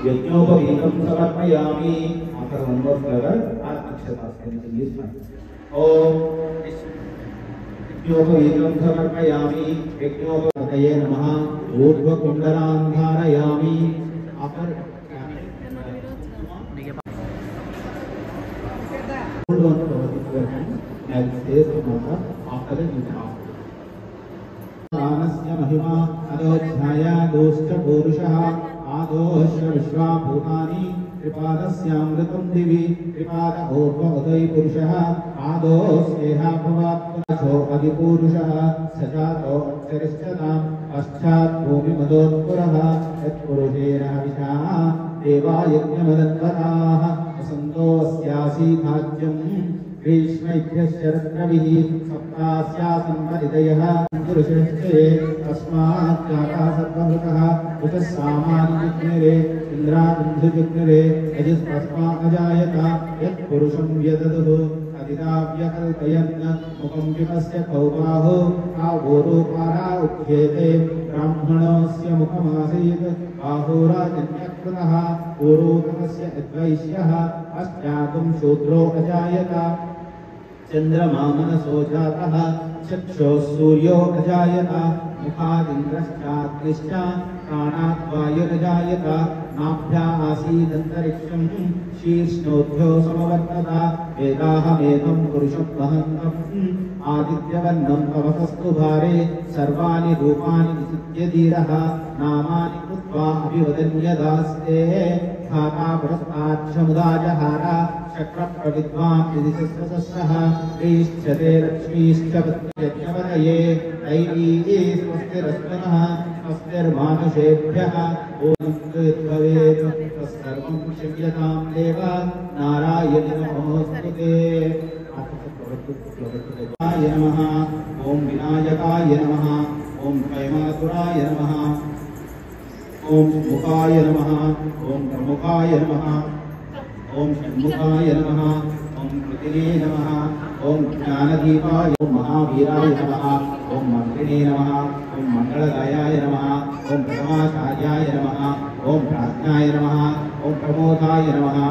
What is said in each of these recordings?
यज्ञोपवीतं समर्पयामि। After one more flower, akshatas can be used. Om यज्ञोपवीतं समर्पयामि। यज्ञोपवीतये नमः। ऊर्ध्वकुण्डलां धारयामि। After hold on to your hand and say Mata after the Yuddha. Anasya Mahima Adojjhaya Doshcha Purushah Adosha Vishwabhutani Tripadasyaamritam Divi Tripada Urva Udai Purushah Adosyeha Bhavatpacho Adipurushah Sajato Aksharischadam Paschat Bhumi Madotpuraha Yat Purushera Vishaha Deva Yajnamadadvataah Asantosyaasi Bhagyam Grishmaikyasyaratravih Saptasyasanvaridayah Purushashche Tasmat Jata Sarvahutah Utassamani Jignire Indrabindhu Jignire Ajis Tasma Ajayata Yat Purusham Yadaduhu Adidavyakalpayanna Mukam Vipasya Kaubaho Avoro Para Ukhyete Brahmanasya Mukamasid Ahura Janyakrataha Urutamasya Advaisyaha Asyatum Shudro Ajayata Chandrama Manaso Jataha Chaksho Suryo Ajayata Mukhadindrashchakrishcha Pranat Vayurajayata Nabhya Asidantariksam Shiršnodhyo Samavartata Vedahametam Purushapvahantam Adityavannam Pavasastu Bhare Sarvani Rupani Visatyadiraha Namani Krutva Abhivadanyadaste Khata Prastachamudajahara Chakra Pravidvan Vidisasrasaha Krishchate Lakshmishcha Vatyajnavadaye Dairi Swastirastanaha Swastirmanusebhyaha Om Kritvavet Tasarvam Shivyatam Deva Narayana Namostute Namaha Om Vinayakaya Namaha Om Kaimaturaya Namaha Om Mukaya Namaha Om Pramukaya Namaha Om Shanmukaya Namaha Om Krutine Namaha Om Jnanadipaya Om Mahaviraya Namaha Om Mantrine Namaha Om Mangaladayaya Namaha Om Pramacharya Namaha Om Prajnaya Namaha Om Pramodaya Namaha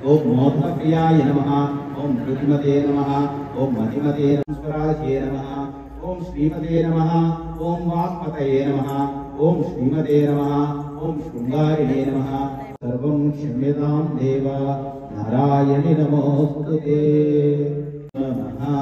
Om Modhapriyaya Namaha Om Prudimate Namaha Om Madhimate Namaskaraje Namaha Om Srimate Namaha Om Vakpataye Namaha Om Srimate Namaha Om Shrungarine Namaha Sarvam Shamyatam Deva Narayani Namostute Namaha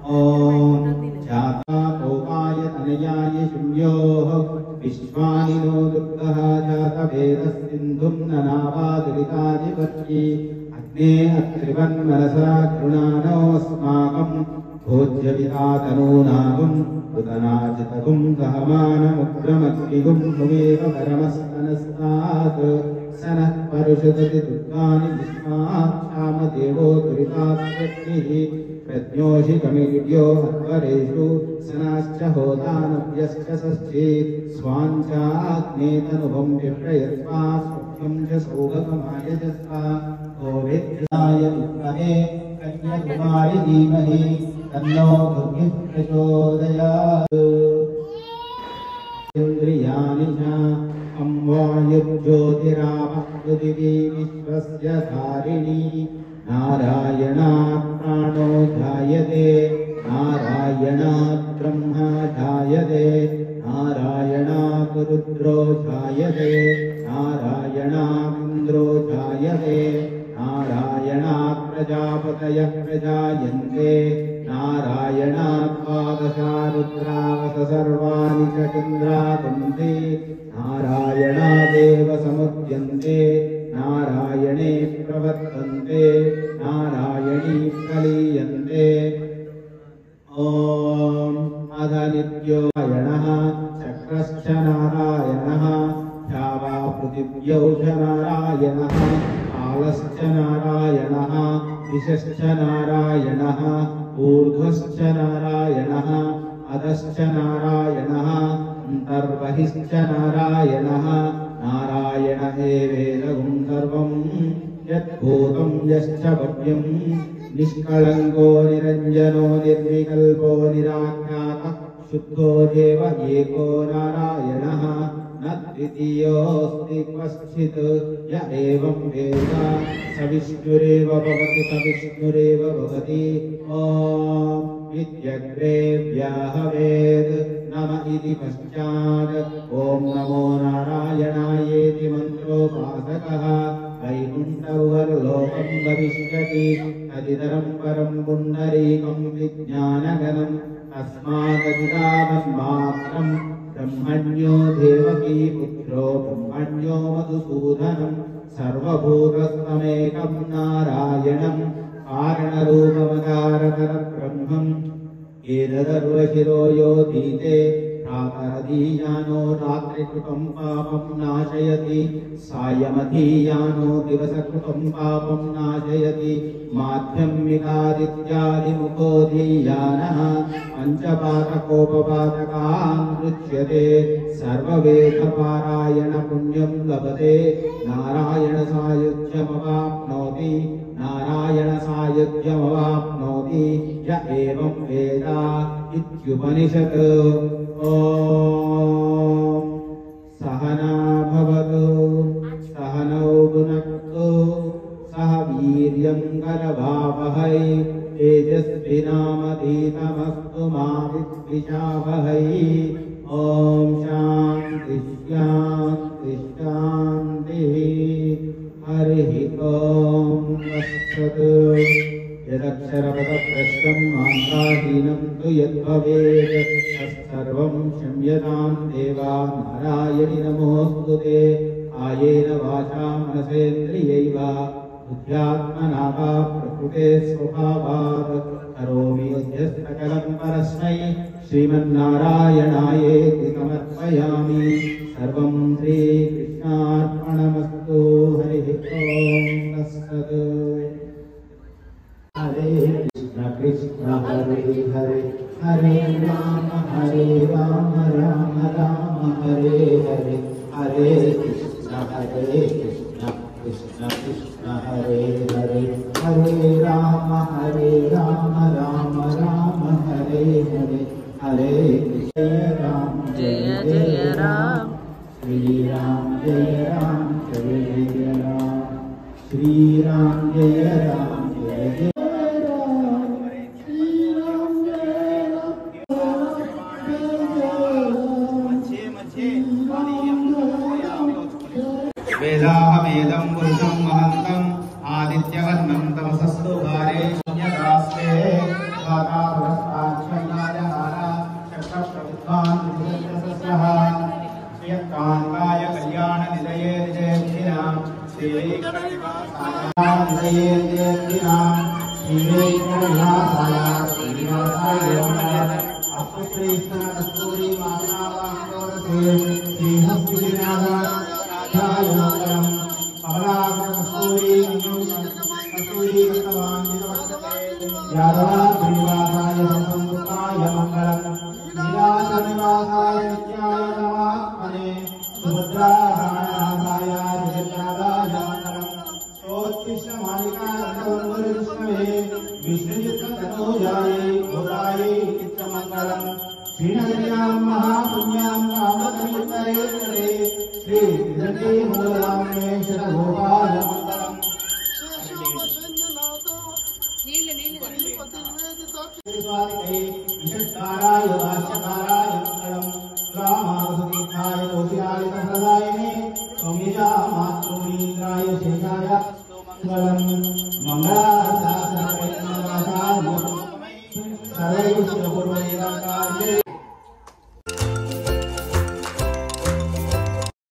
Om Jata Tokaya Tanayaya Shunyoh Vishwanino Dukkaha Jata Vedas Sindhum Nanavaduritajivatki Agne Atrivan Manasa Krunano Asmakam Bhojyavitatanoonagum Utanajitagum Gahamanamukramagigum Bhumeva Paramasmanastat Sanat Parushadati Dukkani Vishmat Shamadevo Duritatsyaktihi Pradnyoshi Kamidyo Atvareshu Sanascha Hodanabhyascha Saschit Swancha Agnetanubham Viprayatva Sukhyam Cha Saugakamayajasva Govidraya Vikrahe Kanyakumari Dhimahi Tanno Durgit Prachodayat Indriyani Cha Amvayurjyotirapakrudivi Vishwasya Dharini Narayanat Prano Jayate Narayanat Brahma Jayate Narayanat Rudro Jayate Narayanat Indro Jayate Narayanat Prajapataya Prajayante Narayanat Padasha Rudravasa Sarvani Chatindra Kunti Narayana Deva Samudyante Narayane Pravartante Narayani Kaliyante Om Adhanityo Narayanaha Chakrascha Narayanaha Shava Prudibhyo Narayanaha Alascha Narayanaha Vishascha Narayanaha Urdhvascha Narayanaha Adascha Narayanaha Antarvahischa Narayanaha Narayana Evedagum Sarvam Yat Bhutam Yascha Bhavyam Nishkalango Niranjano Nirvikalpo Nirakhyata Shuddho Deva Eko Narayanaha न द्वितीयोऽस्ति क्वचित् य एवं वेद स विष्णुरेव भवति स विष्णुरेव भवति ॐ इत्यग्रे व्याहवेत् नम इति पश्चात् ॐ नमो नारायणायेति मन्त्रोपासकः वैकुण्ठवर्लोकं गमिष्यति तदितरं परं पुण्डरीकं विज्ञानगणं तस्मादतिरामन्मात्रं ब्रह्मण्यो देवकी पुत्रो ब्रह्मण्यो मधुसूदनं सर्वभूतस्थमेकं नारायणं कारणरूपमकारपरब्रह्मम् एतदर्वशिरो यो दीते प्रातरधीयानो रात्रिकृतं पापं नाशयति सायमधीयानो दिवसकृतं पापं नाशयति माध्यमिकादित्यादिमुखो धीयानः पञ्चपातकोपपातकान् रुच्यते सर्ववेदपारायण पुण्यं लभते नारायणसायुज्यमवाप्नोति नारायणसायुज्यमवाप्नोति य एवं वेद इत्युपनिषत् ॐ सहना भवतु सहनौ भुनक्तु सह वीर्यं करवावहै तेजस्विनामधीतमस्तु मा विद्विषावहै ॐ शान्ति शान्ति शान्तिः हरिः ॐ तत्सत् यदक्षरपदभ्रष्टं मान्ताहीनं तु यद्भवेत् तत्सर्वं क्षम्यतां देवा नारायणि नमोऽस्तु ते कायेन वाचा मनसेन्द्रियैव बुद्ध्यात्मना वा प्रकृते स्वभावात् करोमि यद्यस्तकलं परस्मै श्रीमन्नारायणायेति समर्पयामि सर्वं श्रीकृष्णार्पणमस्तु हरिः ॐ तत्सत् हरे कृष्ण कृष्ण हरे हरे हरे राम राम राम हरे हरे हरे कृष्ण कृष्ण कृष्ण हरे हरे हरे राम राम राम हरे हरे हरे कृष्ण राम जय जय राम श्री राम जय राम श्री राम जय राम जय जय वेदाहमेदं पुरुषं महन्तम् आदित्यवर्णं तमसस्तु भारे शून्यदास्ते वातावरस्ताच्छन्नायहारा चक्रप्रविद्वान् विजयसहस्रः श्रियकान्ताय कल्याणनिलये निजयेद्धिनां श्रीवेङ्कटनिवासाय निलयेद्धिनां श्रीवेङ्कटनिवासाय श्रीनिवासाय नमः अस्तु श्रीकृष्णकस्तूरी मातावाङ्गोरसे श्रीहस्तिनाथ ध्यायमङ्गलं कमलाकरकस्तूरी कस्तूरी यादवाद्रिनिवासाय संसंकृताय मङ्गलं नीलाचलनिवासाय नित्याय नमात्मने सुभद्राराणाय जगन्नाथाय मङ्गलं स्तोत्कृष्णमालिकानन्दवन्दविष्णवे विष्णुचित्ततनूजायै भोगायै चित्तमङ्गलं श्रीनगर्यां महापुण्यां कामकलितरे श्री विदण्डे मूलरामेश्वर गोपाल मङ्गलम् विशत्काराय भाष्यकाराय मङ्गलम् रामावसुतीर्थाय कोशिलाय सहृदायिने सौम्यजामातृमीन्द्राय शेषाय मङ्गलम् मङ्गलाशासनवैष्णवाचार्य सर्वैश्वपूर्वैराचार्ये